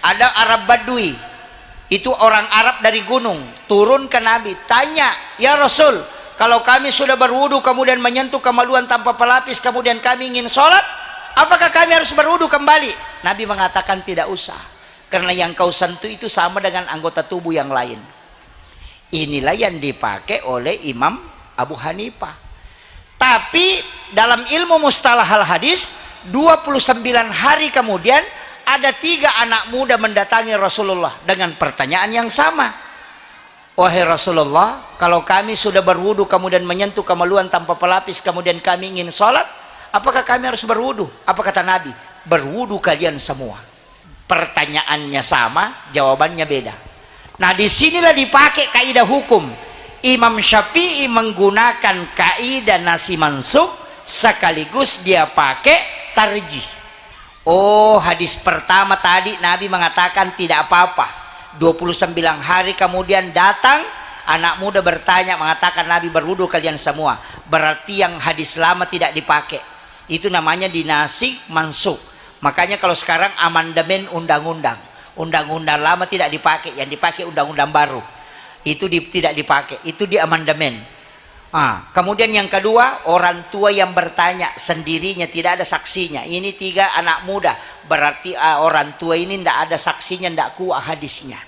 Ada Arab Badui, itu orang Arab dari gunung, turun ke Nabi, tanya, ya Rasul, kalau kami sudah berwudu kemudian menyentuh kemaluan tanpa pelapis, kemudian kami ingin sholat, apakah kami harus berwudu kembali? Nabi mengatakan tidak usah, karena yang kau sentuh itu sama dengan anggota tubuh yang lain. Inilah yang dipakai oleh Imam Abu Hanifah. Tapi dalam ilmu mustalah al-hadis, 29 hari kemudian ada 3 anak muda mendatangi Rasulullah dengan pertanyaan yang sama. Wahai Rasulullah, kalau kami sudah berwudu kemudian menyentuh kemaluan tanpa pelapis, kemudian kami ingin sholat, apakah kami harus berwudu? Apa kata Nabi? Berwudu kalian semua. Pertanyaannya sama, jawabannya beda. Nah, disinilah dipakai kaidah hukum. Imam Syafi'i menggunakan kaidah nasi mansukh, sekaligus dia pakai tarjih. Oh, hadis pertama tadi Nabi mengatakan tidak apa-apa. 29 hari kemudian datang anak muda bertanya, mengatakan Nabi berwudu kalian semua. Berarti yang hadis lama tidak dipakai. Itu namanya dinasih mansukh. Makanya kalau sekarang amandemen undang-undang, undang-undang lama tidak dipakai, yang dipakai undang-undang baru. Itu tidak dipakai, itu di amandemen. Kemudian yang kedua, orang tua yang bertanya sendirinya, tidak ada saksinya. Ini 3 anak muda, berarti orang tua ini tidak ada saksinya, tidak kuat hadisnya.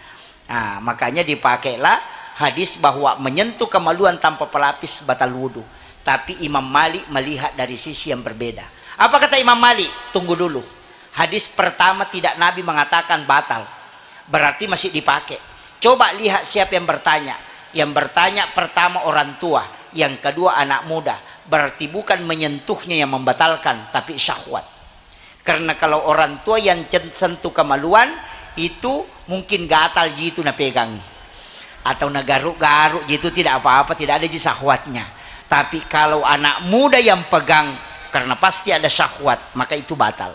Makanya dipakailah hadis bahwa menyentuh kemaluan tanpa pelapis batal wudu. Tapi Imam Malik melihat dari sisi yang berbeda. Apa kata Imam Malik? Tunggu dulu, hadis pertama tidak Nabi mengatakan batal, berarti masih dipakai. Coba lihat siapa yang bertanya. Yang bertanya pertama orang tua, yang kedua anak muda. Berarti bukan menyentuhnya yang membatalkan, tapi syahwat. Karena kalau orang tua yang sentuh kemaluan, itu mungkin gatal gitu na pegangi, atau na garuk-garuk gitu, tidak apa-apa, tidak ada syahwatnya. Tapi kalau anak muda yang pegang, karena pasti ada syahwat, maka itu batal.